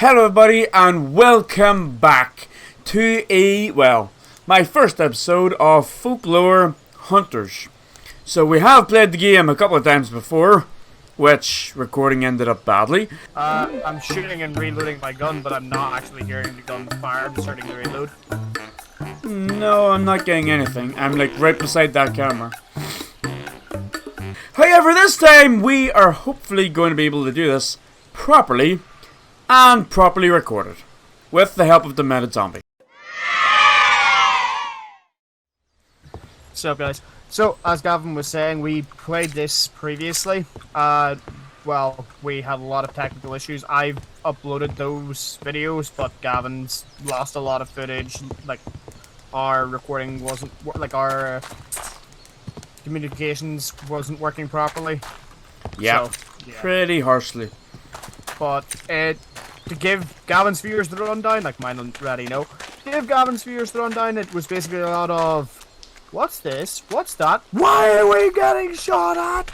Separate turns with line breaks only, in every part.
Hello everybody and welcome back to my first episode of Folklore Hunters. So we have played the game a couple of times before, which recording ended up badly.
I'm shooting and reloading my gun, but I'm not actually hearing the gun fire. I'm starting to reload.
No, I'm not getting anything. I'm like right beside that camera. However, this time we are hopefully going to be able to do this properly and properly recorded with the help of DementedZombie.
What's up, guys? So, as Gavin was saying, we played this previously. Well, we had a lot of technical issues. I've uploaded those videos, but Gavin's lost a lot of footage. Like, our recording wasn't, our communications wasn't working properly.
Yeah, pretty harshly.
But to give Gavin's viewers the rundown, like mine already know, to give Gavin's viewers the rundown, it was basically a lot of, what's this? What's that? Why are we getting shot at?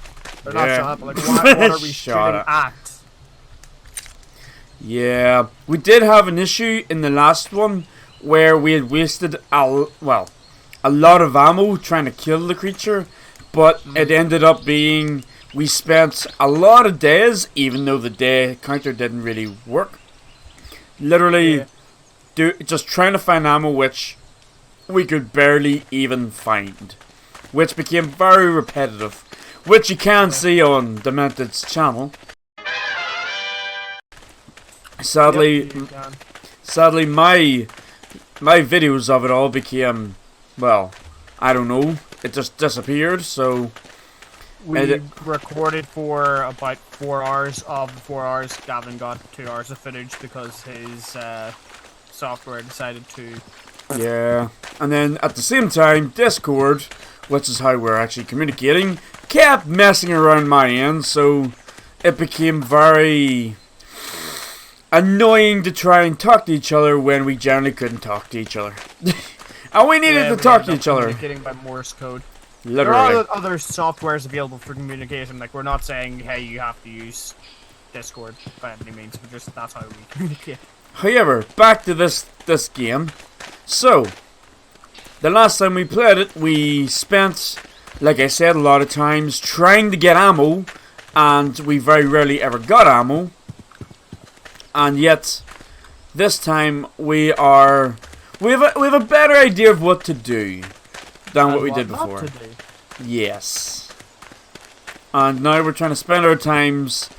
Or not shot at, but like, what are we shooting at?
Yeah, we did have an issue in the last one where we had wasted a lot of ammo trying to kill the creature, but it ended up being we spent a lot of days, even though the day counter didn't really work, literally just trying to find ammo which we could barely even find, which became very repetitive, which you can see on Demented's channel. Sadly, my videos of it all became, well, I don't know, it just disappeared. So
we recorded for about 4 hours. Of the 4 hours, Gavin got 2 hours of footage because his software decided to.
Yeah, and then at the same time, Discord, which is how we're actually communicating, kept messing around my end, so it became very annoying to try and talk to each other when we generally couldn't talk to each other. And we needed to talk to each other.
Communicating by Morse code.
Literally.
There are other softwares available for communication. Like, we're not saying, hey, you have to use Discord by any means. But just that's how we communicate.
However, back to this game. So, the last time we played it, we spent, like I said, a lot of times trying to get ammo, and we very rarely ever got ammo. And yet, this time we have a better idea of what to do than what we did before. Yes. And now we're trying to spend our times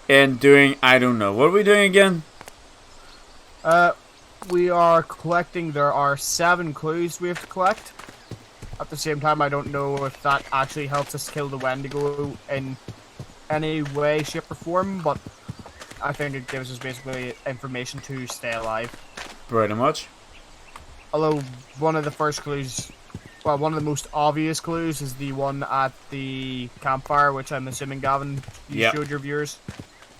in doing, I don't know, what are we doing again?
We are collecting, there are 7 clues we have to collect. At the same time, I don't know if that actually helps us kill the Wendigo in any way, shape or form, but I think it gives us basically information to stay alive.
Pretty much.
Although, one of the first clues, well, one of the most obvious clues is the one at the campfire, which I'm assuming, Gavin, you showed your viewers.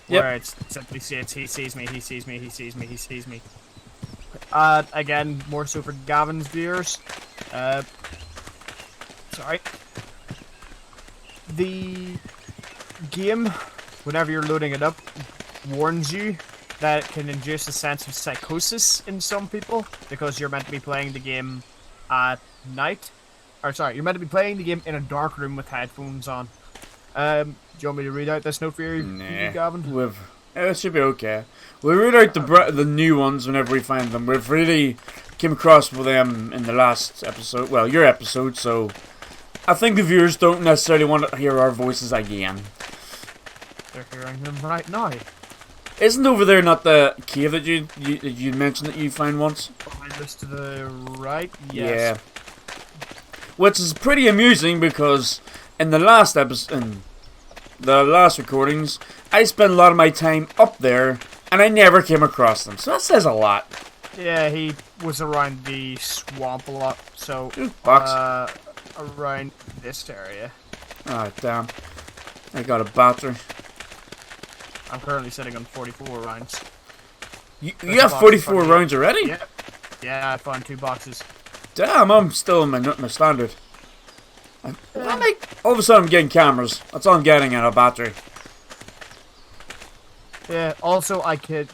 Where it simply states, he sees me, he sees me, he sees me, he sees me. Again, more so for Gavin's viewers. Sorry. The game, whenever you're loading it up, warns you that it can induce a sense of psychosis in some people, because you're meant to be playing the game at night. Or sorry, you're meant to be playing the game in a dark room with headphones on. Do you want me to read out this note for you, Gavin?
It should be okay. We'll read out the new ones whenever we find them. We've really came across with them in the last episode, well, your episode, so I think the viewers don't necessarily want to hear our voices again.
They're hearing them right now.
Isn't over there not the cave that you mentioned that you found once?
Behind us to the right? Yes.
Yeah. Which is pretty amusing because in the last episode, in the last recordings, I spent a lot of my time up there and I never came across them. So that says a lot.
Yeah, he was around the swamp a lot, so around this area.
Ah, damn. I got a battery.
I'm currently sitting on 44 rounds.
You have 44 rounds already?
Yeah. Yeah, I found 2 boxes.
Damn, I'm still in my standard. All of a sudden I'm getting cameras. That's all I'm getting in a battery.
Yeah. Also, I can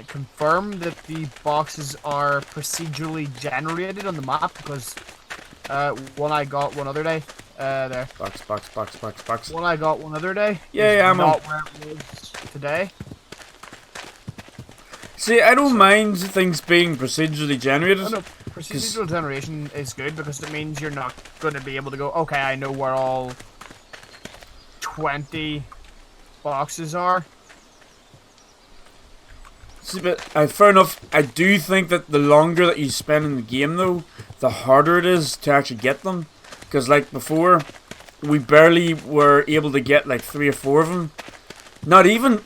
confirm that the boxes are procedurally generated on the map because one I got one other day. There.
Box.
One I got one other day is
Yeah, ammo.
not where it was today.
See, I don't
So-
mind things being procedurally generated.
Oh no, procedural generation is good because it means you're not going to be able to go, okay, I know where all 20 boxes are.
See, but fair enough. I do think that the longer that you spend in the game, though, the harder it is to actually get them. Because, like before, we barely were able to get like 3 or 4 of them. Not even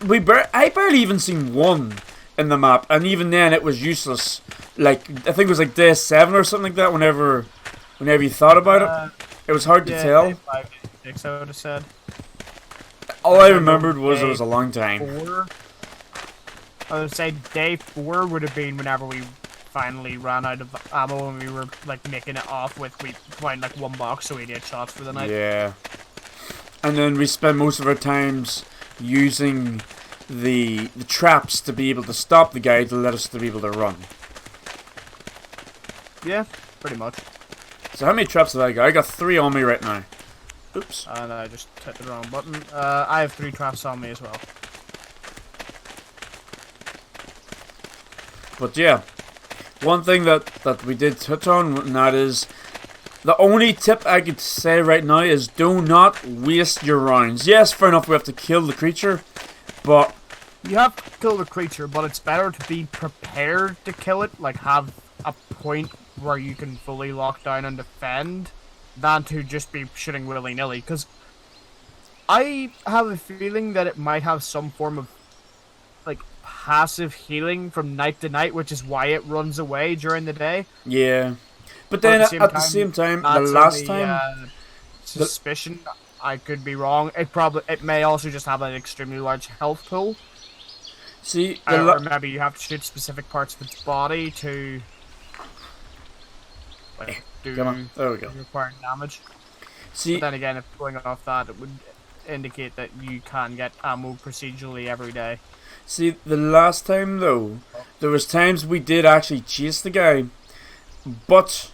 I barely even seen one in the map, and even then it was useless. Like I think it was like day 7 or something like that. Whenever you thought about it was hard to tell.
Day 5, day 6, I would have said.
All I remembered was it was a long time.
4. I would say day 4 would have been whenever we finally ran out of ammo and we were like making it off with we found like 1 box, so we did shots for the night.
Yeah. And then we spend most of our times using the traps to be able to stop the guy to let us to be able to run.
Yeah, pretty much.
So how many traps have I got? I got 3 on me right now. Oops.
And I just hit the wrong button. I have 3 traps on me as well.
But yeah, one thing that we did touch on, and that is, the only tip I could say right now is do not waste your rounds. Yes, fair enough, we have to kill the creature, but...
You have to kill the creature, but it's better to be prepared to kill it, like have a point where you can fully lock down and defend, than to just be shooting willy-nilly, because I have a feeling that it might have some form of, like, passive healing from night to night, which is why it runs away during the day.
Yeah. But then at the same time, the last time...
suspicion, I could be wrong. It may also just have an extremely large health pool.
See,
Or maybe you have to shoot specific parts of its body to like, do
come on. There we go.
requiring damage.
See,
But then again, if going off that, it would indicate that you can get ammo procedurally every day.
See, the last time though, there was times we did actually chase the guy, but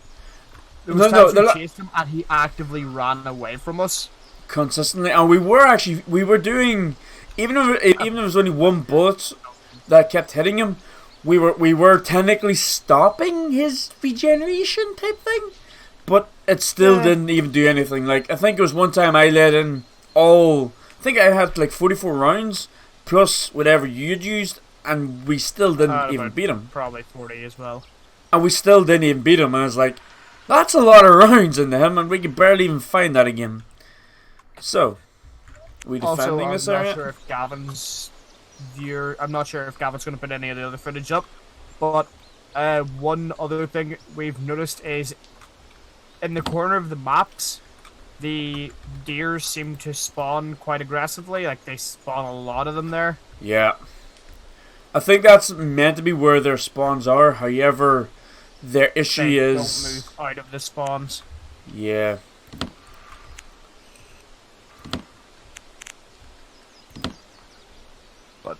There was times we chased him and he actively ran away from us.
consistently, and we were doing, even if it was only 1 bullet that kept hitting him, we were technically stopping his regeneration type thing, but it still didn't even do anything. Like I think it was one time I let in I think I had like 44 rounds plus whatever you'd used, and we still didn't even beat him.
Probably 40 as well.
And we still didn't even beat him, and I was like, that's a lot of rounds into him, and we could barely even find that again. So, we defending this area?
I'm not sure if Gavin's going to put any of the other footage up, but one other thing we've noticed is in the corner of the maps, the deer seem to spawn quite aggressively. Like they spawn a lot of them there.
Yeah. I think that's meant to be where their spawns are. However, their issue
They
is...
don't move out of the spawns.
Yeah.
But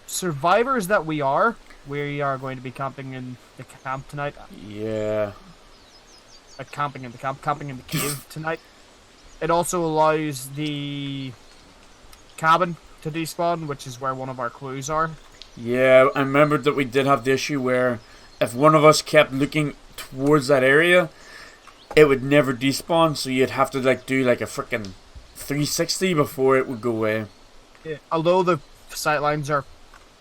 survivors that we are going to be camping in the camp tonight.
Yeah.
Camping in the cave tonight. It also allows the cabin to despawn, which is where one of our clues are.
Yeah, I remembered that we did have the issue where if one of us kept looking towards that area, it would never despawn, so you'd have to like do like a freaking 360 before it would go away.
Yeah. Although the sightlines are,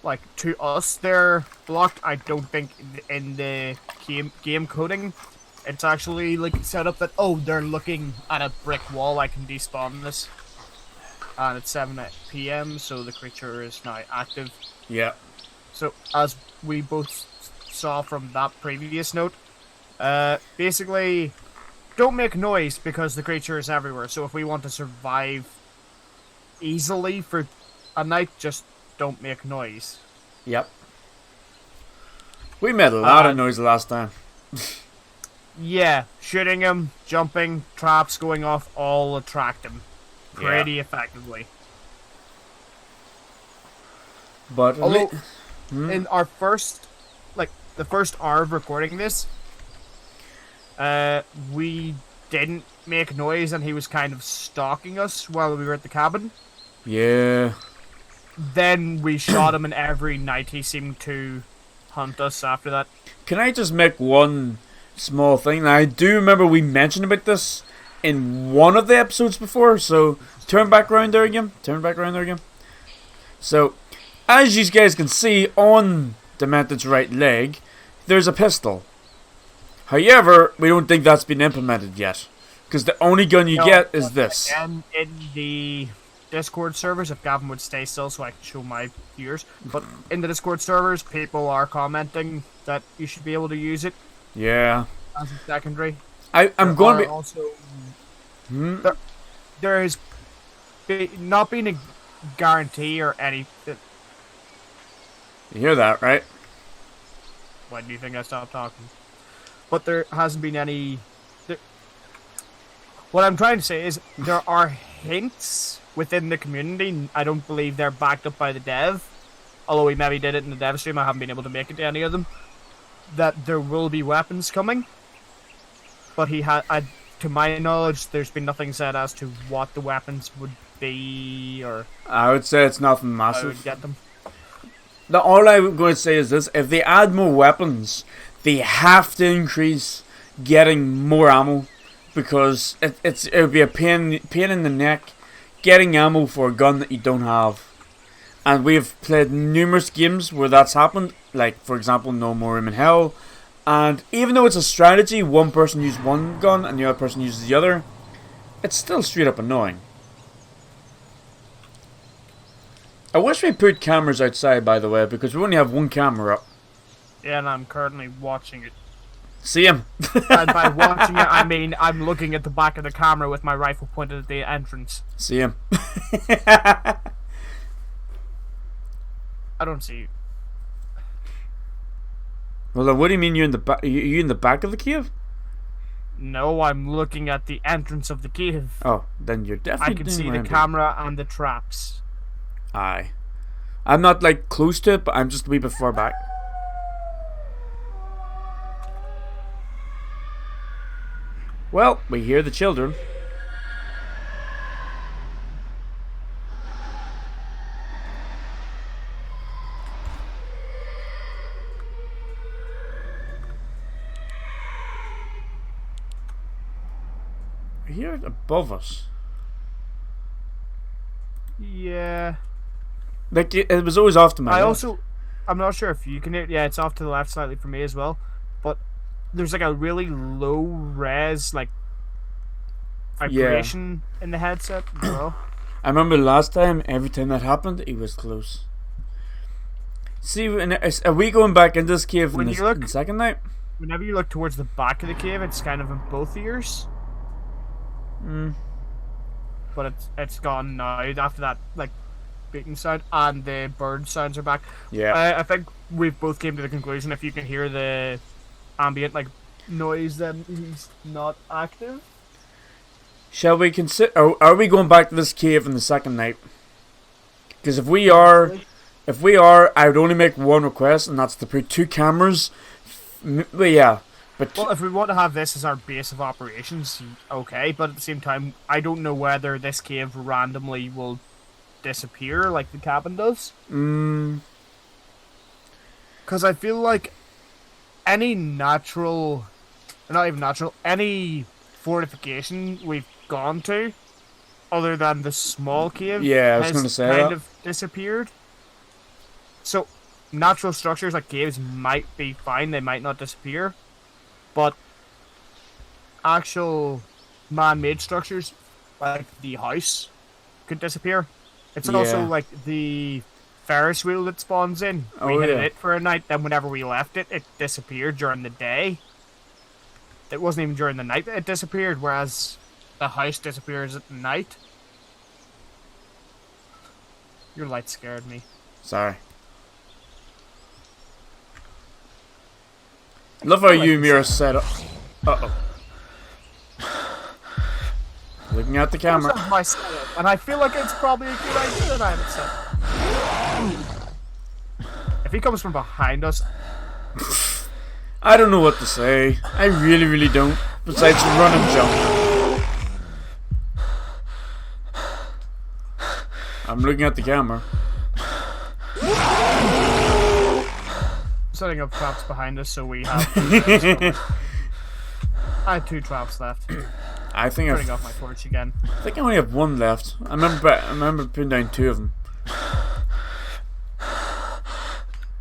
like, to us, they're blocked, I don't think in the game coding it's actually like set up that, oh, they're looking at a brick wall, I can despawn this. And it's 7 PM, so the creature is now active.
Yeah.
So, as we both saw from that previous note, basically, don't make noise because the creature is everywhere. So if we want to survive easily for a night, just don't make noise.
Yep. We made a lot of noise last time.
Yeah, shooting him, jumping, traps going off, all attract him. pretty effectively.
But
Although, in our first, like, the first hour of recording this, we didn't make noise and he was kind of stalking us while we were at the cabin.
yeah.
Then we shot him, and every night he seemed to hunt us after that.
Can I just make one small thing? Now, I do remember we mentioned about this in one of the episodes before, so turn back around there again. So, as you guys can see on Demented's right leg, there's a pistol. However, we don't think that's been implemented yet, because the only gun you get is this.
And in the Discord servers, if Gavin would stay still so I can show my viewers, but in the Discord servers, people are commenting that you should be able to use it.
Yeah.
As a secondary.
I'm going to be...
Also, there has not been a guarantee or any...
You hear that, right?
Why do you think I stopped talking? But there hasn't been any... What I'm trying to say is there are hints within the community. I don't believe they're backed up by the dev. Although we maybe did it in the dev stream, I haven't been able to make it to any of them. That there will be weapons coming. But to my knowledge, there's been nothing said as to what the weapons would be, or...
I would say it's nothing
I
massive.
would get them.
All I'm going to say is this: if they add more weapons, they have to increase getting more ammo, because it would be a pain in the neck getting ammo for a gun that you don't have. And we've played numerous games where that's happened, like for example No More Room in Hell. And even though it's a strategy, one person uses one gun and the other person uses the other, it's still straight up annoying. I wish we put cameras outside, by the way, because we only have one camera up.
Yeah, and I'm currently watching it.
See him?
And by watching it, I mean I'm looking at the back of the camera with my rifle pointed at the entrance.
See him?
I don't see you.
Well, then what do you mean you're in the back? You in the back of the cave?
No, I'm looking at the entrance of the cave.
Oh, then you're definitely.
I can see the camera and the traps.
Aye. I'm not like close to it, but I'm just a wee bit far back. Well, we hear the children. We hear it above us.
Yeah.
Like, it was always off to my left.
I'm not sure if you can hear. Yeah, it's off to the left slightly for me as well. But there's like a really low res, like, vibration in the headset as well.
I remember last time, every time that happened, it was close. See, are we going back in this cave in the second night?
Whenever you look towards the back of the cave, it's kind of in both ears. But it's gone now after that, like, beating sound, and the bird sounds are back.
Yeah.
I think we've both came to the conclusion if you can hear the ambient, like, noise, then he's not active.
Shall we consider? Are we going back to this cave in the second night? Because if we are, I would only make one request, and that's to put 2 cameras. But yeah.
Well, if we want to have this as our base of operations, okay. But at the same time, I don't know whether this cave randomly will disappear like the cabin does. Because I feel like any natural, not even natural, any fortification we've gone to, other than the small cave,
yeah, I was going to say
kind of disappeared. So, natural structures like caves might be fine; they might not disappear. But actual man-made structures, like the house, could disappear. It's also like the Ferris wheel that spawns in. We hit it for a night, then whenever we left it, it disappeared during the day. It wasn't even during the night that it disappeared, whereas the house disappears at night. Your light scared me.
Sorry. Love how you mirror set up. Look looking at the camera.
This is my setup, and I feel like it's probably a good idea that I have it set. If he comes from behind us,
I don't know what to say. I really, really don't. Besides run and jump. I'm looking at the camera.
setting up traps behind us, so we have. I have 2 traps left.
I think
Turning off my torch again.
I think I only have 1 left. I remember putting down 2 of them.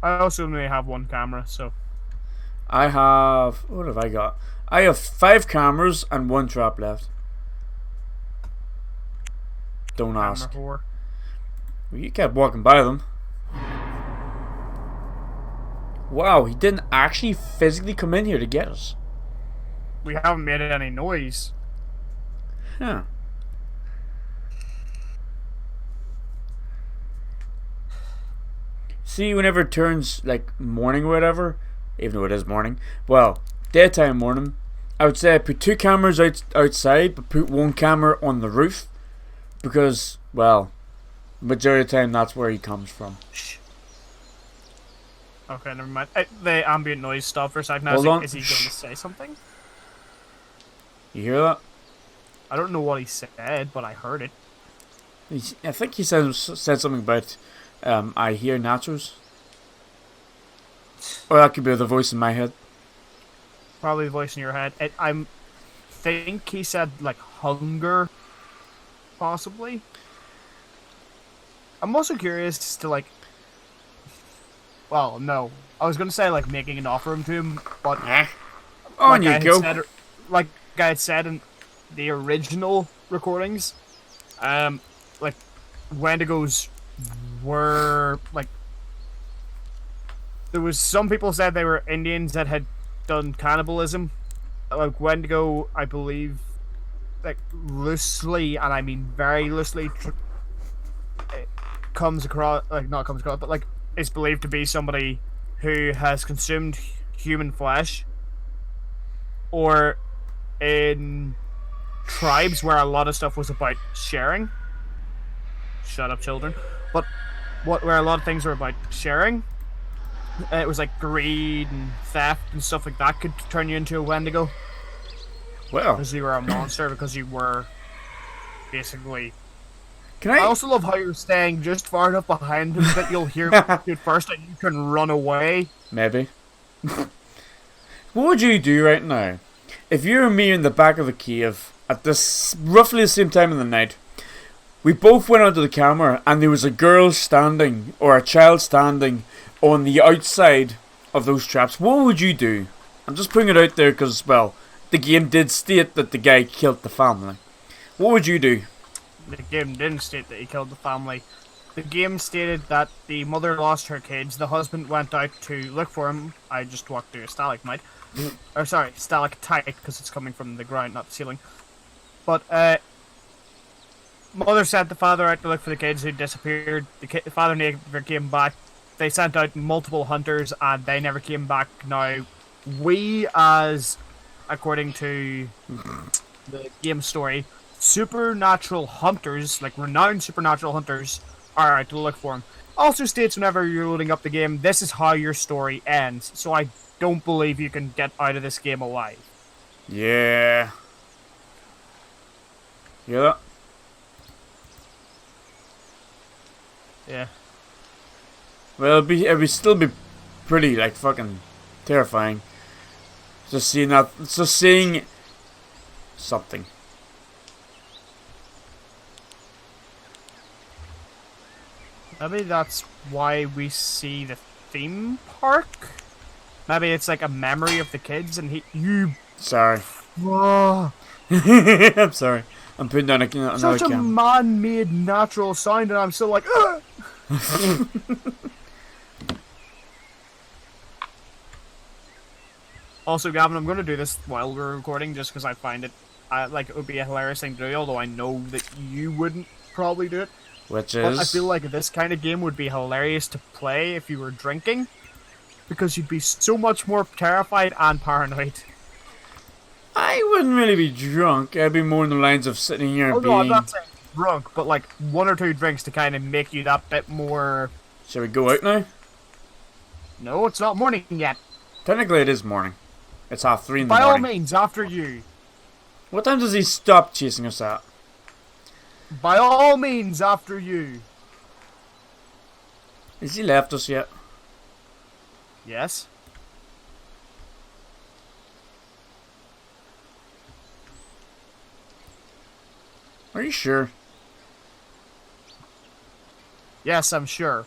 I also only have 1 camera, so.
I have. What have I got? I have 5 cameras and 1 trap left. Don't ask.
Whore.
Well, you kept walking by them. Wow, he didn't actually physically come in here to get us.
We haven't made any noise.
Huh. See, whenever it turns like morning or whatever, even though it is morning, well, daytime morning, I would say I put 2 cameras outside, but put 1 camera on the roof, because, well, majority of the time that's where he comes from.
Okay, never mind. The ambient noise stopped for a second.
Hold on.
Is he going to say something?
You hear that?
I don't know what he said, but I heard it.
I think he said something about I hear nachos. Or that could be the voice in my head.
Probably the voice in your head. I think he said like hunger, possibly. I'm also curious to like. Well, no, I was gonna say like making an offer to him, but
on you go.
Like I had said in the original recordings, like Wendigos were like there was some people said they were Indians that had done cannibalism. Like Wendigo, I believe, like loosely, and I mean very loosely, comes across like not comes across, but like is believed to be somebody who has consumed human flesh, or in tribes where a lot of stuff was about sharing. Shut up, children. But where a lot of things were about sharing. It was like greed and theft and stuff like that could turn you into a Wendigo.
Well,
because you were a monster, because you were basically.
Can I
also love how you're staying just far enough behind him that you'll hear it first and you can run away.
Maybe. What would you do right now if you and me in the back of the cave at this roughly the same time of the night? We both went onto the camera and there was a girl standing or a child standing on the outside of those traps. What would you do? I'm just putting it out there because, well, the game did state that the guy killed the family. What would you do?
The game didn't state that he killed the family. The game stated that the mother lost her kids, the husband went out to look for him. I just walked through a stalagmite. Or sorry, stalactite, because it's coming from the ground, not the ceiling. But, mother sent the father out to look for the kids who disappeared. The father never came back. They sent out multiple hunters, and they never came back. Now, we as, according to the game story, supernatural hunters, like renowned supernatural hunters, are out to look for him. Also states whenever you're loading up the game, this is how your story ends. So I don't believe you can get out of this game alive.
Yeah. Hear that?
Yeah.
Well, it'd still be pretty like fucking terrifying. Just seeing something.
Maybe that's why we see the theme park. Maybe it's like a memory of the kids, and
Sorry.
Oh,
I'm sorry. I'm putting down another
such a
camera.
man-made natural sound, and I'm still like, ugh! Also, Gavin, I'm going to do this while we're recording, just because I find it, like, it would be a hilarious thing to do, although I know that you wouldn't probably do it.
Which
But
is?
I feel like this kind of game would be hilarious to play if you were drinking, because you'd be so much more terrified and paranoid.
I wouldn't really be drunk. I'd be more in the lines of sitting here
Oh
being...
no, I'm not saying drunk, but like 1 or 2 drinks to kind of make you that bit more...
Shall we go out now?
No, it's not morning yet.
Technically it is morning. It's 3:30 in the
By all
morning.
means, after you.
What time does he stop chasing us at?
By all means, after you.
Has he left us yet?
Yes.
Are you sure?
Yes, I'm sure.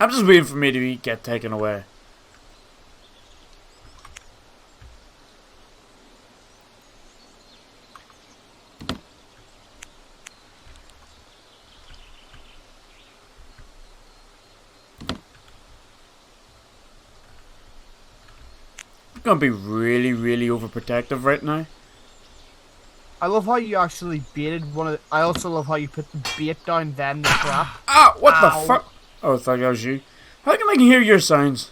I'm just waiting for me to get taken away. I'm gonna be really, really overprotective right now.
I love how you actually baited one of the... I also love how you put the bait down, then the trap.
Ah! What
Ow.
the fuck? Oh, I thought that was you. How come I can hear your sounds?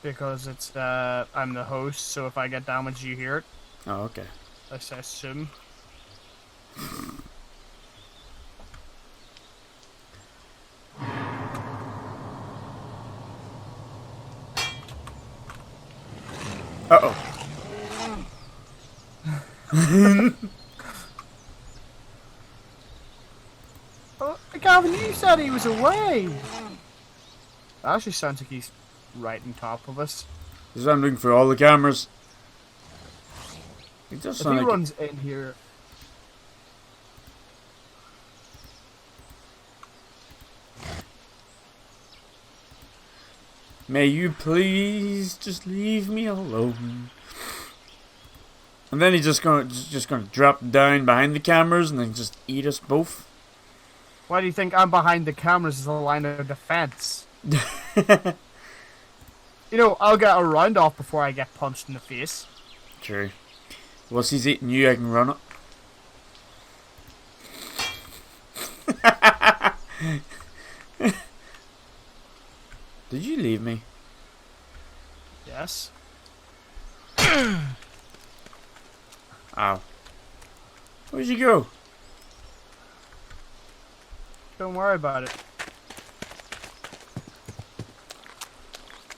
Because it's, I'm the host, so if I get damaged, you hear it.
Oh, okay.
I assume.
Uh-oh.
Oh, Gavin, you said he was away! That actually sounds like he's right on top of us.
This is what I'm looking for all the cameras. It does
If
sound
he
like...
runs in here...
May you please just leave me alone. And then he's just gonna drop down behind the cameras and then just eat us both.
Why do you think I'm behind the cameras as a line of defense? You know, I'll get a round off before I get punched in the face.
True. Once he's eating you, I can run it. Did you leave me?
Yes.
Ow. Where'd you go?
Don't worry about it.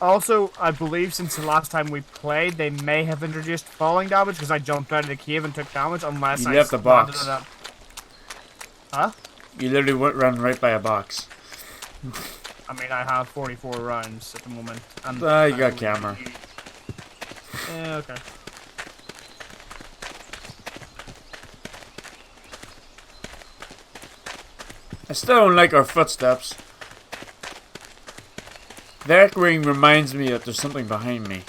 Also, I believe since the last time we played, they may have introduced falling damage because I jumped out of the cave and took damage unless
You
I
left the box.
landed it up. Huh?
You literally ran right by a box.
I mean, I have 44 rounds at the moment. And
You got camera.
Yeah, okay.
I still don't like our footsteps. The echoing reminds me that there's something behind me.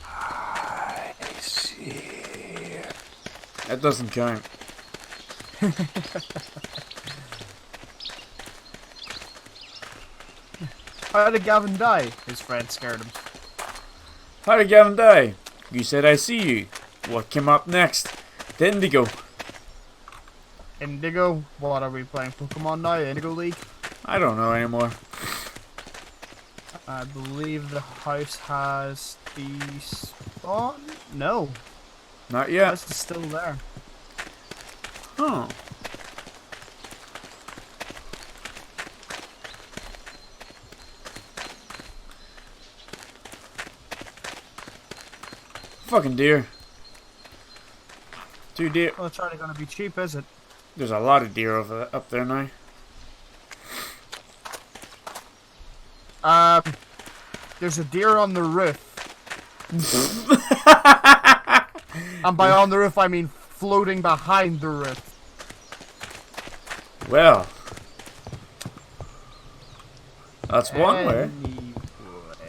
I see.
That doesn't count.
How did Gavin die? His friend scared him.
How did Gavin die? You said I see you. What came up next? The Indigo.
Indigo? What are we playing? Pokemon now? Indigo League?
I don't know anymore.
I believe the house has the spawn? No.
Not
The
yet.
house is still there.
Huh. Fucking deer. 2 deer.
Well, it's already gonna be cheap, is it?
There's a lot of deer up there now.
There's a deer on the roof. And by on the roof, I mean floating behind the roof.
Well. That's one way.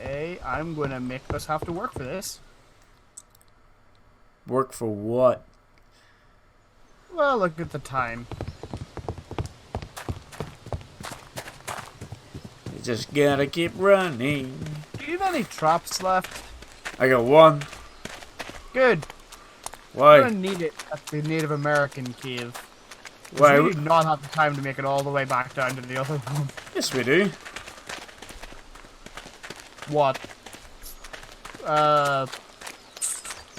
Anyway, I'm gonna make us have to work for this.
Work for what?
Well, look at the time.
You just gotta keep running.
Do you have any traps left?
I got one.
Good.
Why?
I'm gonna need it at the Native American cave.
Why?
We do not have the time to make it all the way back down to the other one.
Yes, we do.
What?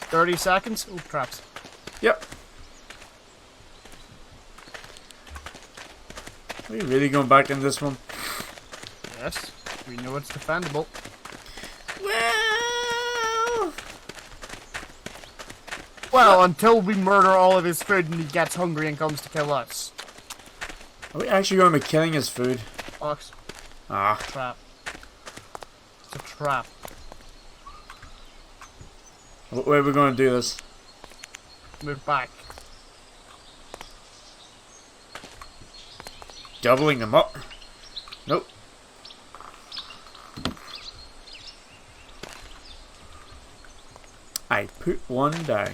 30 seconds? Oh, traps.
Yep. Are you really going back in this one?
Yes, we know it's defendable. Well, until we murder all of his food and he gets hungry and comes to kill us.
Are we actually going to be killing his food?
Fox.
Ah.
Trap. It's a trap.
What way are we going to do this?
Move back.
Doubling them up? Nope. I put one down.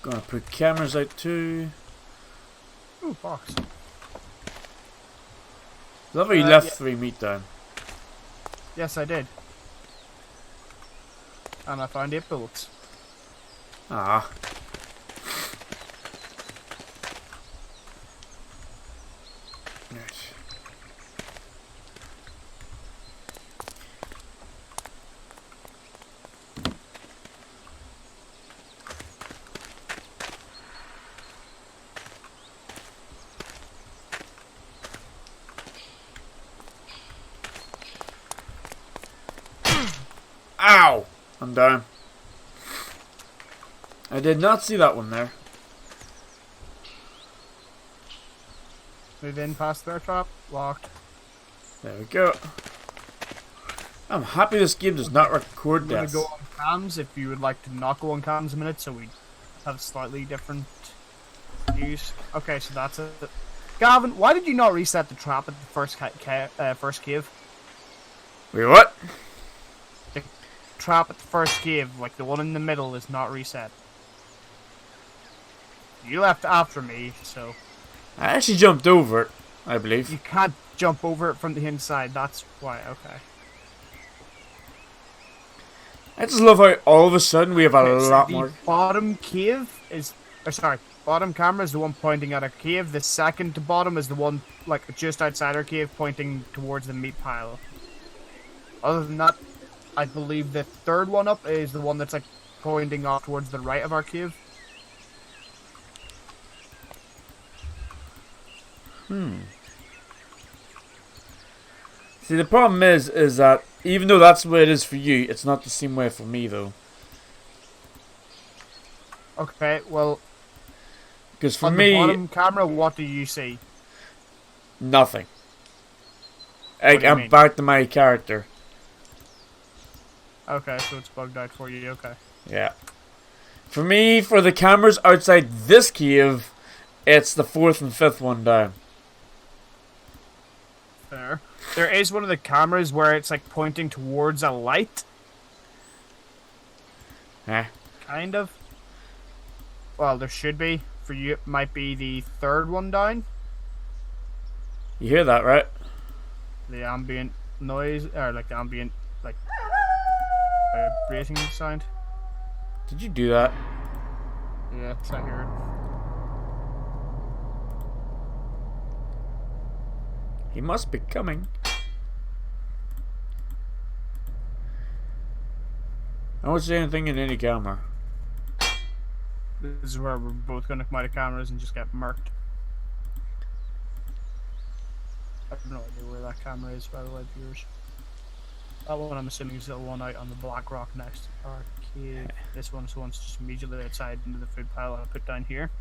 Gonna put cameras out too.
Ooh, fox.
Love how you left 3 meat down.
Yes, I did. And I found 8 bullets.
Ah. Right. Ow! I'm down. I did not see that one there.
Move in past their trap. Locked.
There we go. I'm happy this game does not record
I'm gonna
deaths.
go on cams if you would like to not go on cams a minute so we have slightly different views. Okay, so that's it. Gavin, why did you not reset the trap at the first cave?
Wait, what?
The trap at the first cave, like the one in the middle, is not reset. You left after me, so...
I actually jumped over it, I believe.
You can't jump over it from the inside, that's why, okay.
I just love how all of a sudden we have a
Okay, so
lot
the
more.
bottom cave is... bottom camera is the one pointing at our cave. The second to bottom is the one, like, just outside our cave, pointing towards the meat pile. Other than that, I believe the third one up is the one that's, like, pointing off towards the right of our cave.
See, the problem is that even though that's the way it is for you, it's not the same way for me, though.
Okay, well,
Because for
on
me,
the bottom camera, what do you see?
nothing.
What do you
I'm
mean?
back to my character.
Okay, so it's bugged out for you, okay.
Yeah. For me, for the cameras outside this cave, it's the 4th and 5th one down.
Fair. There is one of the cameras where it's, like, pointing towards a light.
Eh.
Kind of. Well, there should be. For you, it might be the third one down.
You hear that, right?
The ambient noise, or like the ambient, like, vibrating sound.
Did you do that?
Yeah, I hear it.
He must be coming. I don't see anything in any camera.
This is where we're both going to come out of cameras and just get murked. I have no idea where that camera is, by the way, viewers. That one, I'm assuming, is the one out on the black rock next to our cave. This one's the one's just immediately outside into the food pile I put down here.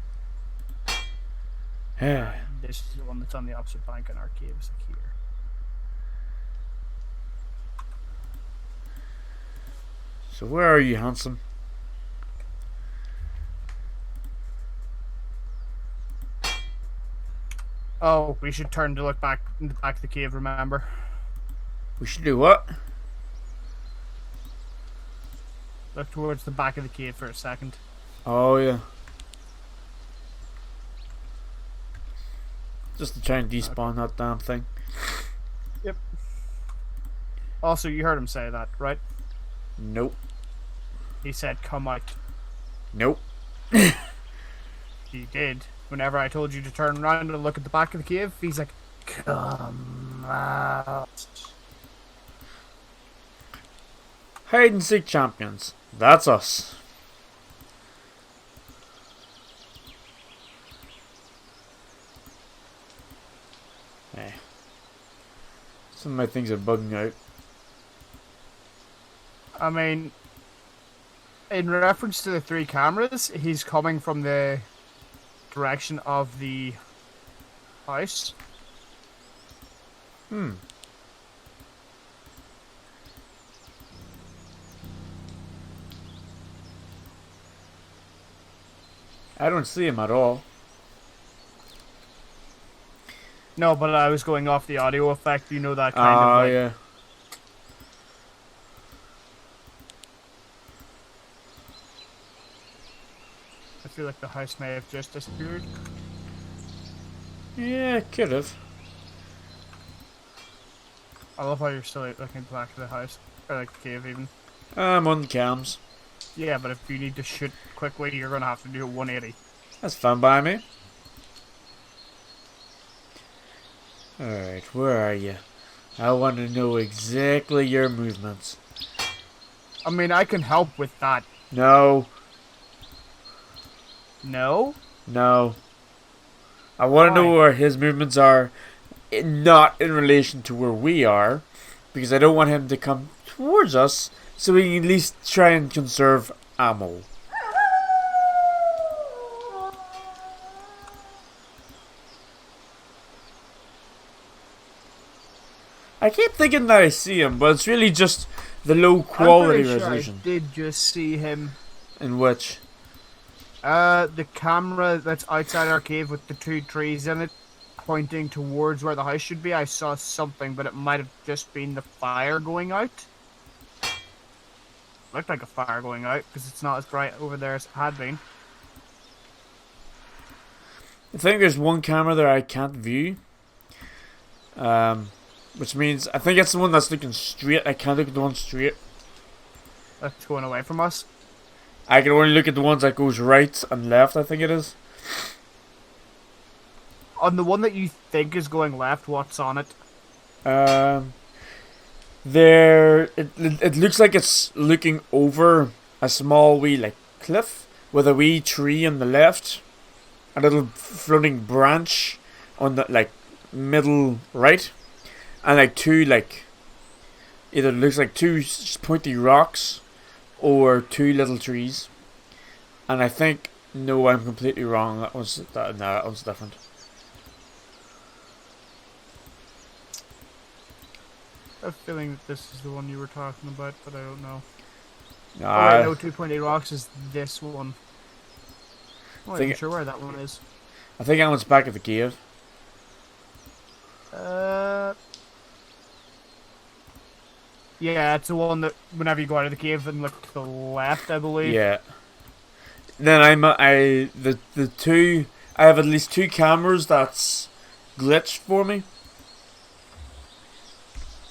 This is the one that's on the opposite bank, and our cave is like here.
So where are you, handsome?
Oh, we should turn to look back in the back of the cave, remember?
We should do what?
Look towards the back of the cave for a second.
Oh, yeah. Just to try and despawn that damn thing.
Yep. Also, you heard him say that, right?
Nope.
He said, "Come out."
Nope.
He did. Whenever I told you to turn around and look at the back of the cave, he's like, "Come out."
Hide and seek champions. That's us. Hey. Some of my things are bugging out.
I mean, in reference to the 3 cameras, he's coming from the direction of the house.
I don't see him at all.
No, but I was going off the audio effect. You know that kind of like...
yeah.
I feel like the house may have just disappeared.
Yeah, could have.
I love how you're still looking back to the house. Or like the cave even.
I'm on the cams.
Yeah, but if you need to shoot quickly, you're going to have to do a 180.
That's fun by me. Alright, where are you? I want to know exactly your movements.
I mean, I can help with that.
No.
No?
No. I want to know where his movements are, not in relation to where we are, because I don't want him to come towards us, so we can at least try and conserve ammo. I keep thinking that I see him, but it's really just the low quality resolution.
I did just see him.
In which?
The camera that's outside our cave with the 2 trees in it, pointing towards where the house should be. I saw something, but it might have just been the fire going out. Looked like a fire going out, because it's not as bright over there as it had been.
I think there's one camera there I can't view. Which means, I think it's the one that's looking straight. I can't look at the one straight.
That's going away from us.
I can only look at the ones that goes right and left, I think it is.
On the one that you think is going left, what's on it?
It looks like it's looking over a small wee like cliff with a wee tree on the left, a little floating branch on the like middle right, and like 2 like either looks like 2 pointy rocks or 2 little trees. And I think no, I'm completely wrong. That one's different.
I have a feeling that this is the one you were talking about, but I don't know.
Nah,
no, 2.8 rocks is this one. I'm not even sure where that one is.
I think that one's back at the cave.
Yeah, it's the one that whenever you go out of the cave and look to the left, I believe.
Yeah. Then I have at least 2 cameras that's glitched for me.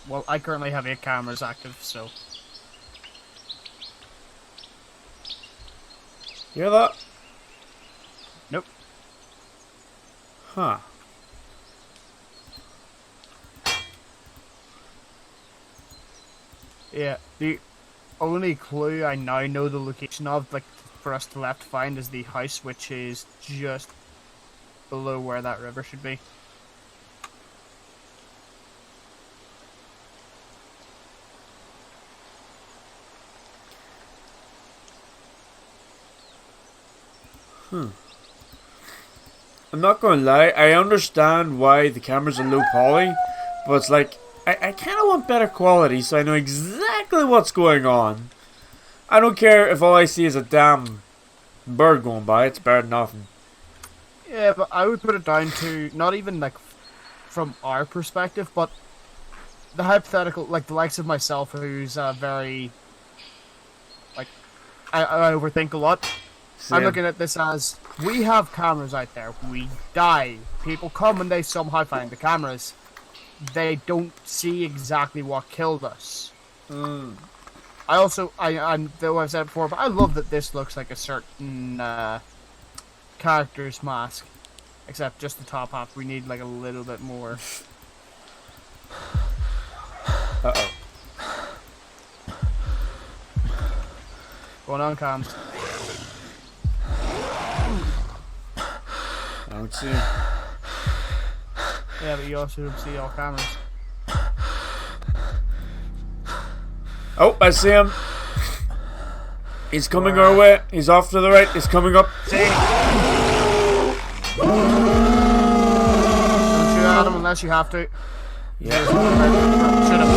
Well, I currently have 8 cameras active, so.
You hear that?
Nope.
Huh.
Yeah, the only clue I now know the location of, like, for us to left find is the house, which is just below where that river should be.
I'm not gonna lie, I understand why the cameras are low poly, but it's like, I kind of want better quality so I know exactly what's going on. I don't care if all I see is a damn bird going by, it's better than nothing.
Yeah, but I would put it down to, not even, like, from our perspective, but the hypothetical, like, the likes of myself, who's very, like, I overthink a lot. I'm
Same.
looking at this as, we have cameras out there. We die. People come and they somehow find the cameras. They don't see exactly what killed us. I also, though I've said it before, but I love that this looks like a certain character's mask. Except just the top half. We need like a little bit more.
Uh-oh.
Going on, comms.
I don't see.
Yeah, but you also see all cameras.
Oh, I see him. He's coming our way. He's off to the right. He's coming up.
See? Don't shoot at him unless you have to.
Yeah.
Shoot him.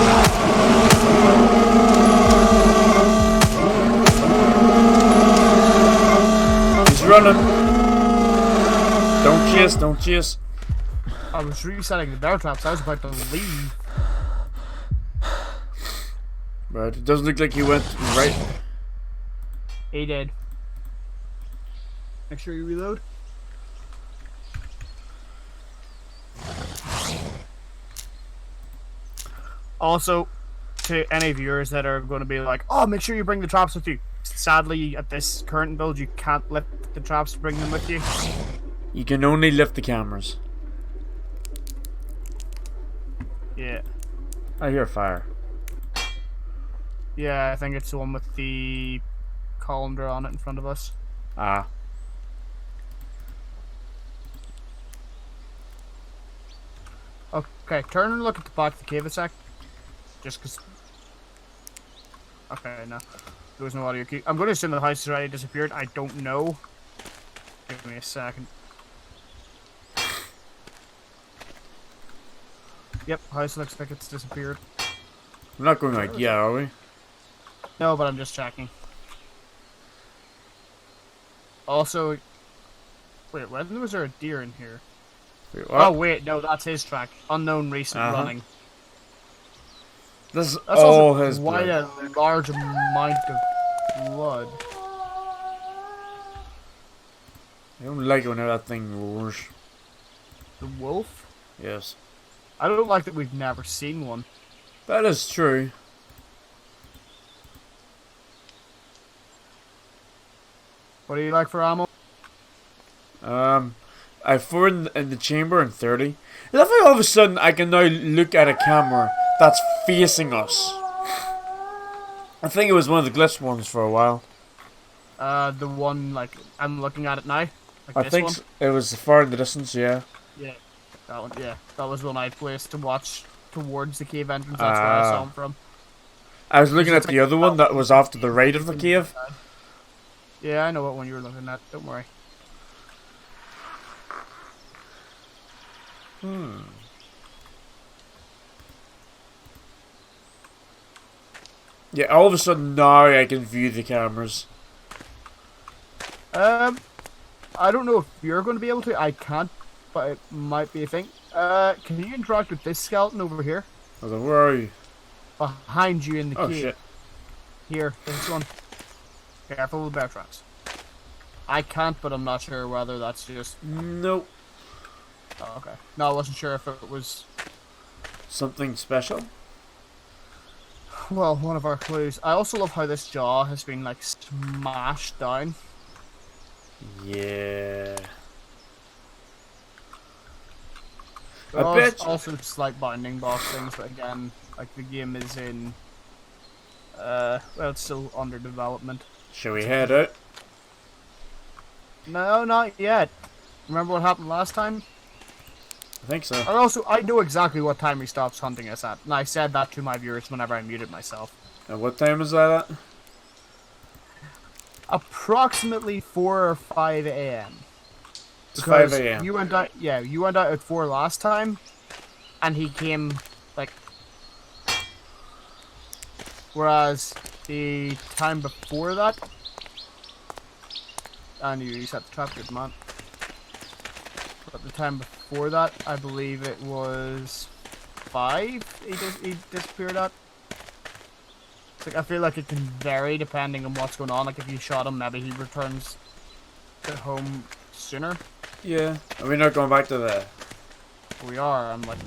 He's running. Don't chase. Don't chase.
I was resetting the bear traps. I was about to leave.
Right. It doesn't look like he went right.
He did. Make sure you reload. Also, to any viewers that are going to be like, oh, make sure you bring the traps with you. Sadly, at this current build, you can't lift the traps to bring them with you.
You can only lift the cameras.
Yeah.
I hear fire.
Yeah, I think it's the one with the colander on it in front of us.
Ah.
Okay, turn and look at the back of the cave a sec. Just cause... Okay, no. There was no audio key. I'm going to assume the house has already disappeared. I don't know. Give me a second. Yep, house looks like it's disappeared.
We're not going like, yeah, are we?
No, but I'm just checking. Also... Wait, when was there a deer in here?
Wait, what?
Oh, wait, no, that's his track. Unknown recent running.
This is
That's
all
also
his
quite
blood.
a large amount of blood.
I don't like it when that thing roars.
The wolf?
Yes.
I don't like that we've never seen one.
That is true.
What do you like for ammo?
I have 4 in the chamber and 30. I love how all of a sudden I can now look at a camera that's facing us. I think it was one of the glitch ones for a while.
The one, like, I'm looking at it now? Like
I
this
think
one?
it was far in the distance, yeah.
Yeah, that one, yeah. That was the one I placed to watch towards the cave entrance. That's where I saw him from.
I was looking at the other one that was off to the right of the cave.
Yeah, I know what one you were looking at. Don't worry.
Yeah, all of a sudden now I can view the cameras.
I don't know if you're going to be able to. I can't, but it might be a thing. Can you interact with this skeleton over here?
I was like, where are you?
Behind you in the
Oh
cave.
shit.
Here, this one. Careful with bear traps. I can't, but I'm not sure whether that's just...
Nope.
Oh, okay. No, I wasn't sure if it was...
Something special?
Well, one of our clues. I also love how this jaw has been, like, smashed down.
Yeah.
There
I
are
bet.
also slight binding box things, but again, like, the game is in... well, it's still under development.
Shall we head out?
No, not yet. Remember what happened last time?
I think so.
And also, I know exactly what time he stops hunting us at. And I said that to my viewers whenever I muted myself.
And what time is that at?
Approximately 4 or 5 a.m.
It's 5 a.m.
You went out, yeah, you went out at 4 last time, and he came, like... Whereas, the time before that... And you reset the trap, good man. But the time before that, I believe it was 5 he disappeared at. It's like, I feel like it can vary depending on what's going on. Like if you shot him, maybe he returns to home sooner.
Yeah. Are we not going back to the...
We are. I'm like,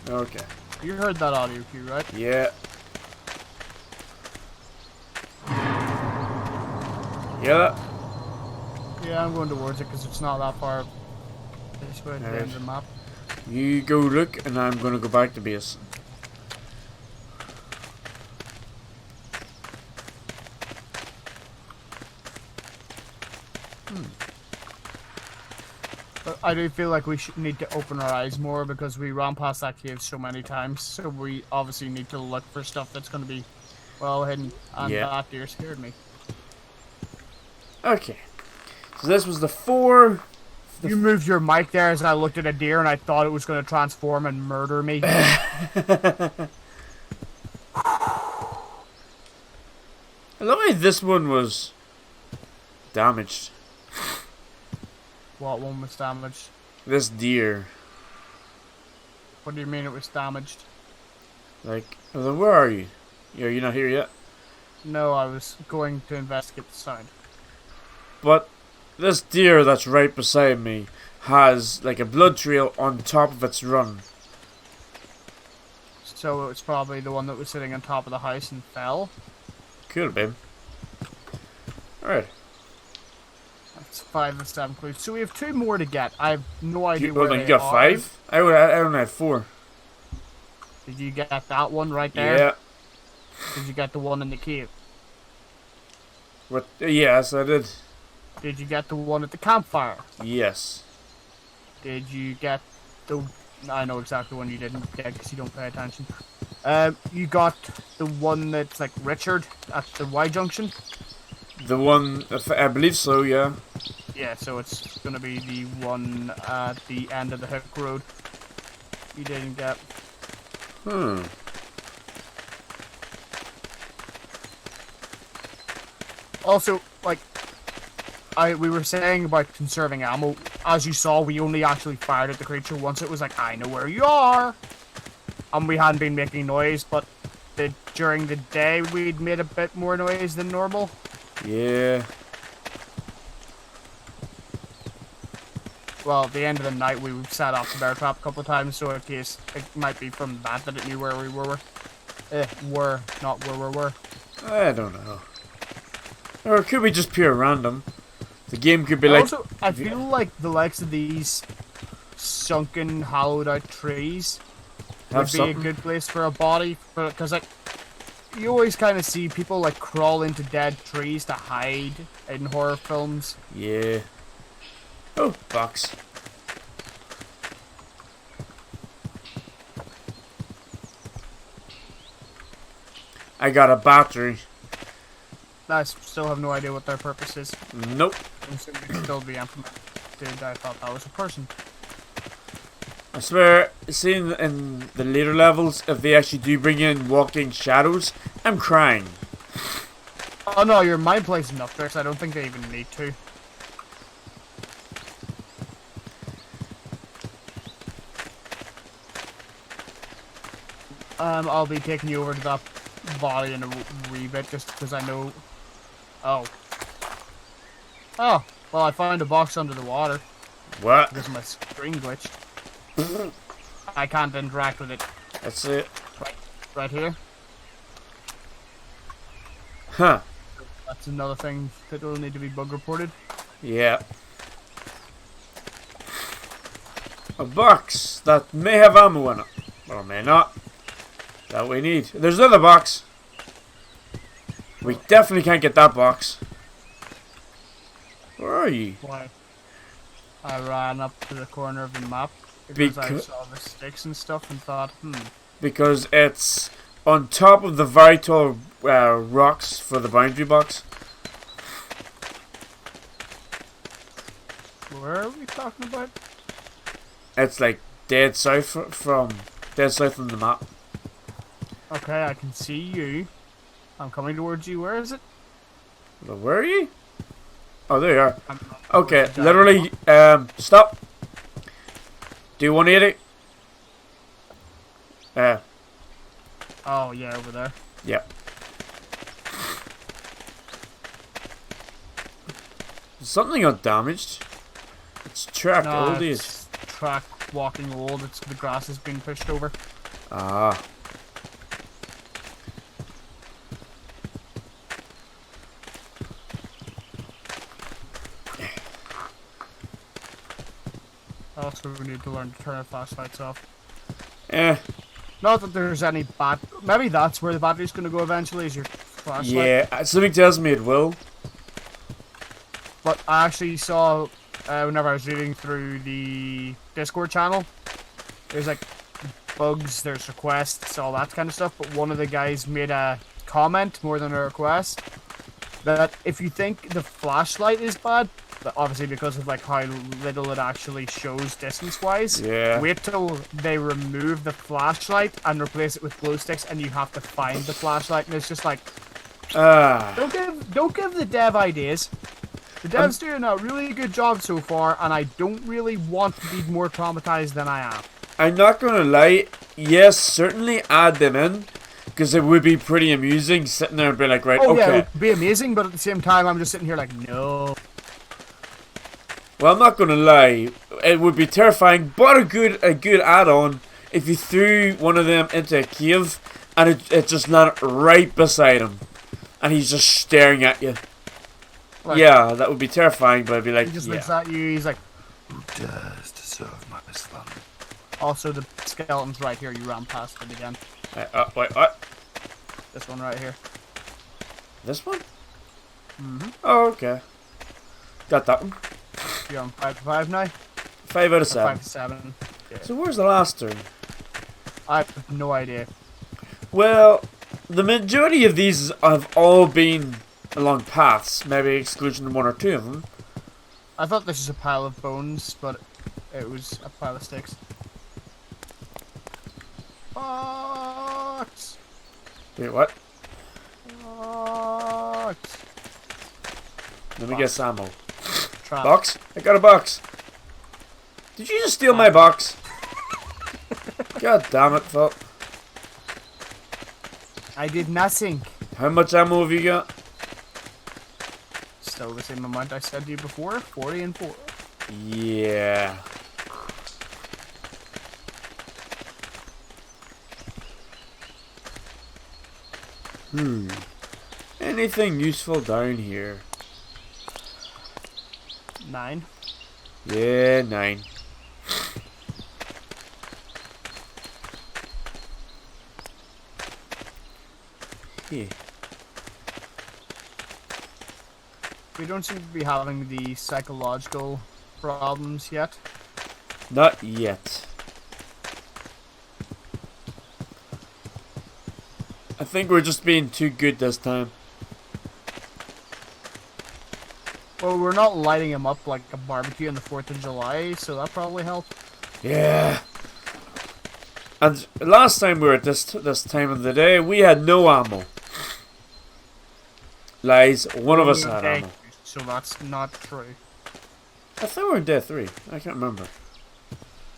Okay.
you heard that audio cue, right?
Yeah. Yeah.
Yeah, I'm going towards it because it's not that far this way at the
Alright.
end of the map.
You go look, and I'm gonna go back to base.
But I do feel like we should need to open our eyes more because we ran past that cave so many times. So we obviously need to look for stuff that's going to be well hidden. And
Yeah.
that deer scared me.
Okay. So this was the 4...
You moved your mic there as I looked at a deer and I thought it was going to transform and murder me.
I love how this one was damaged.
What one was damaged?
This deer.
What do you mean it was damaged?
Like, I was like, where are you? Are you not here yet?
No, I was going to investigate the sound.
But this deer that's right beside me has like a blood trail on top of its run.
So it was probably the one that was sitting on top of the house and fell.
Could have been. Alright.
That's 5 of 7 clues. So we have 2 more to get. I have no idea
Hold
where
on,
they
you got
are.
5? I only had 4.
Did you get that one right there?
Yeah.
Did you get the one in the cave?
What? Yes, I did.
Did you get the one at the campfire?
Yes.
Did you get the... I know exactly the one you didn't get because you don't pay attention. You got the one that's like Richard at the Y junction?
The one, I believe so, yeah.
Yeah, so it's gonna be the one at the end of the hook road you didn't get.
Hmm.
Also, like, we were saying about conserving ammo. As you saw, we only actually fired at the creature once it was like, I know where you are! And we hadn't been making noise, but during the day we'd made a bit more noise than normal.
Yeah.
Well, at the end of the night we set off the bear trap a couple of times, so in case it might be from that it knew where we were. Not where we were.
I don't know. Or it could be just pure random. The game could be like...
Also, I feel like the likes of these sunken, hollowed out trees would be a good place for a body, because like you always kind of see people like crawl into dead trees to hide in horror films.
Yeah. Oh, box. I got a battery.
I still have no idea what their purpose is.
Nope.
I'm assuming it's still be implemented. I thought that was a person.
I swear, seeing in the later levels, if they actually do bring in walking shadows, I'm crying.
Oh no, your mind plays enough tricks. I don't think they even need to. I'll be taking you over to that body in a wee bit, just because I know. Oh. Oh. Well, I found a box under the water.
What?
Because my screen glitched. I can't interact with it.
That's it.
Right here.
Huh.
That's another thing that will need to be bug reported.
Yeah. A box that may have ammo in it. Or may not. That we need. There's another box. We definitely can't get that box. Where are you?
Why? I ran up to the corner of the map because I saw the sticks and stuff and thought,
Because it's on top of the very tall rocks for the boundary box.
Where are we talking about?
It's like dead south from the map.
Okay, I can see you. I'm coming towards you. Where is it?
Well, where are you? Oh, there you are.
I'm
Okay, literally, stop. Do you 180?
Oh, yeah, over there.
Yep. Something got damaged. It's track
No,
old age.
it's track walking old. It's the grass has been pushed over.
Ah.
Also, we need to learn to turn our flashlights off.
Eh.
Not that there's any bad. Maybe that's where the battery's going to go eventually. Is your flashlight?
Yeah. Something tells me it will.
But I actually saw whenever I was reading through the Discord channel, there's like bugs, there's requests, all that kind of stuff. But one of the guys made a comment more than a request that if you think the flashlight is bad, but obviously because of like how little it actually shows distance-wise,
Yeah.
wait till they remove the flashlight and replace it with glow sticks, and you have to find the flashlight, and it's just like,
Ah.
don't give the dev ideas. The dev's doing a really good job so far, and I don't really want to be more traumatized than I am.
I'm not gonna lie. Yes, certainly add them in, because it would be pretty amusing sitting there and be like, right,
Oh yeah,
okay.
it would be amazing, but at the same time, I'm just sitting here like, no.
Well, I'm not gonna lie. It would be terrifying, but a good add-on if you threw one of them into a cave and it just landed right beside him, and he's just staring at you.
Like,
Yeah, that would be terrifying, but I'd be like,
he just
yeah.
looks at you, he's like,
Who dares to serve my son?
also the skeleton's right here, you ran past it again.
Wait, what?
This one right here.
This one?
Mm-hmm.
Oh, okay. Got that one.
You're on 5-5 now?
5 out of
Or
7.
5-7. Yeah.
So where's the last two?
I have no idea.
Well, the majority of these have all been along paths, maybe exclusion of one or two of them.
I thought this was a pile of bones, but it was a pile of sticks. Fox!
Wait, what?
Fox!
Let me get some ammo.
Trap.
Box? I got a box. Did you just steal my box? God damn it, Phil.
I did nothing.
How much ammo have you got?
Still the same amount I said to you before, 40 and 4.
Yeah. Anything useful down here?
9.
Yeah, 9. Yeah.
We don't seem to be having the psychological problems yet.
Not yet. I think we're just being too good this time.
Well, we're not lighting them up like a barbecue on the 4th of July, so that probably helped.
Yeah. And last time we were at this time of the day, we had no ammo. Lies, one of us had ammo.
So that's not true.
I thought we were in day 3. I can't remember.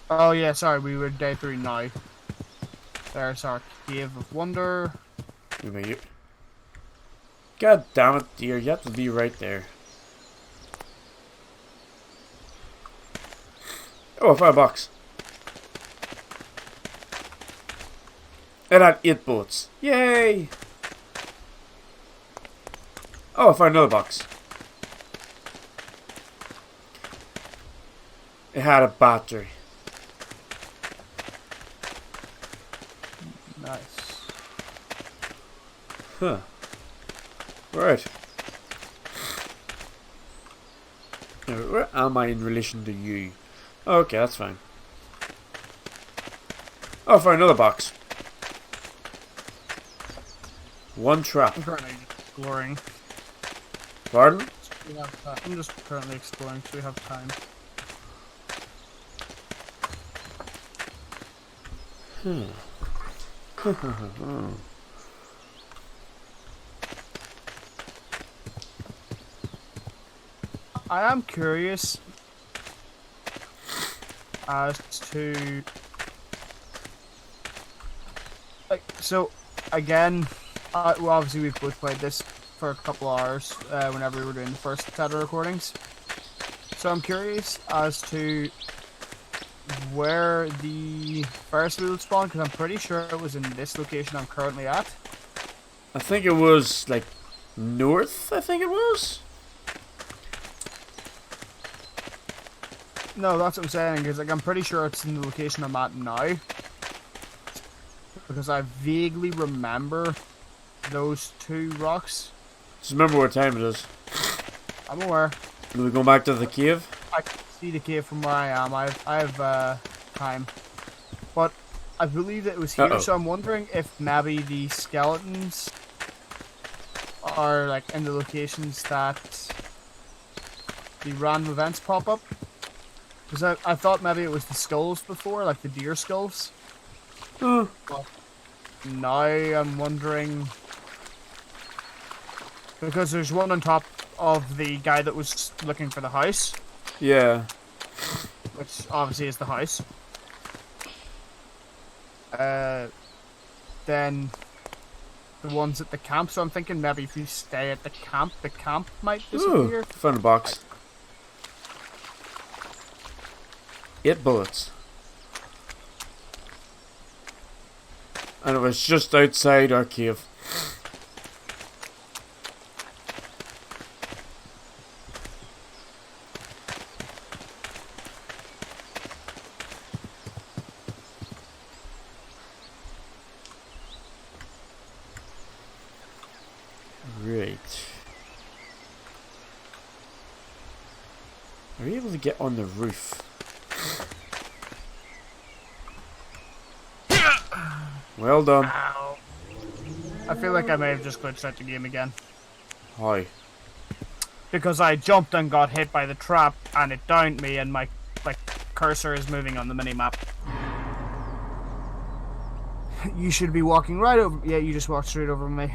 Oh yeah, sorry, we were day 3 now. There's our Cave of Wonder.
God damn it, dear. You have to be right there. Oh, I found a box. It had 8 bullets. Yay! Oh, I found another box. It had a battery.
Nice.
Huh. Right. Now, where am I in relation to you? Okay, that's fine. Oh, I found another box. One trap.
I'm currently exploring.
Pardon?
I'm just currently exploring, so we have time. I am curious as to, like, so again, well, obviously we've both played this for a couple hours whenever we were doing the first set of recordings. So I'm curious as to where the Ferris wheel spawned, because I'm pretty sure it was in this location I'm currently at.
I think it was like north. I think it was.
No, that's what I'm saying, because like, I'm pretty sure it's in the location I'm at now. Because I vaguely remember those two rocks.
Just remember what time it is.
I'm aware.
Are we going back to the cave?
I can see the cave from where I am. I have time. But I believe that it was here, so I'm wondering if maybe the skeletons are like in the locations that the random events pop up. Because I thought maybe it was the skulls before, like the deer skulls.
Oh.
But now I'm wondering, because there's one on top of the guy that was looking for the house.
Yeah.
Which obviously is the house. Then the ones at the camp, so I'm thinking maybe if you stay at the camp might disappear.
Ooh, found a box. 8 bullets. And it was just outside our cave. Right. Are we able to get on the roof? Well done.
Ow. I feel like I may have just glitched out the game again.
Hi.
Because I jumped and got hit by the trap and it downed me and my cursor is moving on the minimap. You should be walking right over. Yeah, you just walked straight over me.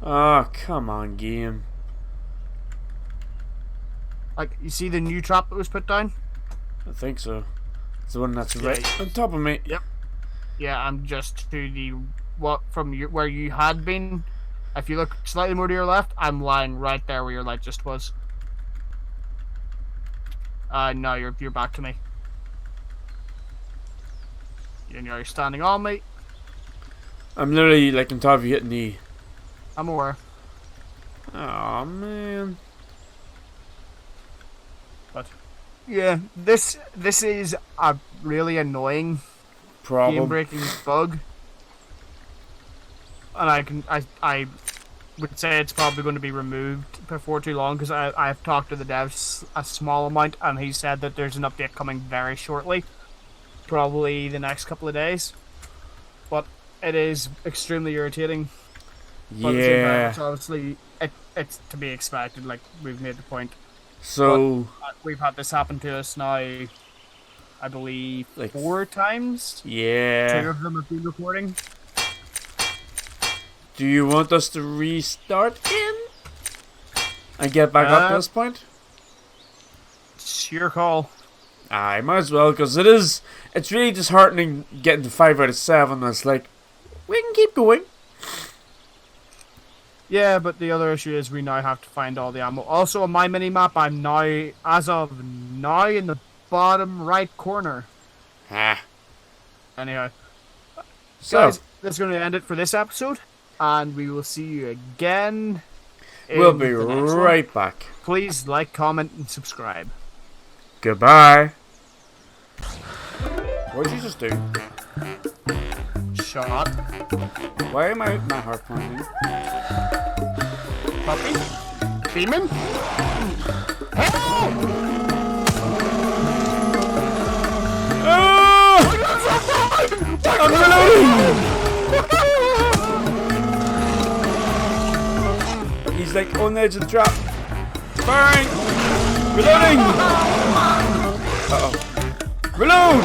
Oh, come on, game.
Like, you see the new trap that was put down?
I think so. It's the one that's
Yeah.
right on top of me.
Yep. Yeah, I'm just to the where you had been. If you look slightly more to your left, I'm lying right there where your light just was. No, you're back to me. And you're standing on me.
I'm literally like on top of you hitting the.
I'm aware.
Oh man.
But yeah, this is a really annoying
Problem.
game-breaking bug, and I would say it's probably going to be removed before too long, because I've talked to the devs a small amount, and he said that there's an update coming very shortly, probably the next couple of days. But it is extremely irritating. But at the same time,
Yeah.
it's obviously it's to be expected. Like, we've made the point.
So.
We've had this happen to us now, I believe,
Like
4 times. 2
Yeah.
of them have been recording.
Do you want us to restart again? And get back up to this point?
It's your call.
I might as well, because it's really disheartening getting to 5 out of 7. It's like, we can keep going.
Yeah, but the other issue is we now have to find all the ammo. Also, on my mini-map, I'm now, as of now, in the bottom right corner.
Ah.
Anyhow.
So,
Guys, that's going to end it for this episode. And we will see you again.
we'll be
in the next one.
right back.
Please like, comment, and subscribe.
Goodbye. What did you just do?
Shot.
Why am I my heart pounding?
Puppy? Demon?
I'm reloading! He's like on the edge of the trap. Firing! Reloading! Uh-oh. Reload!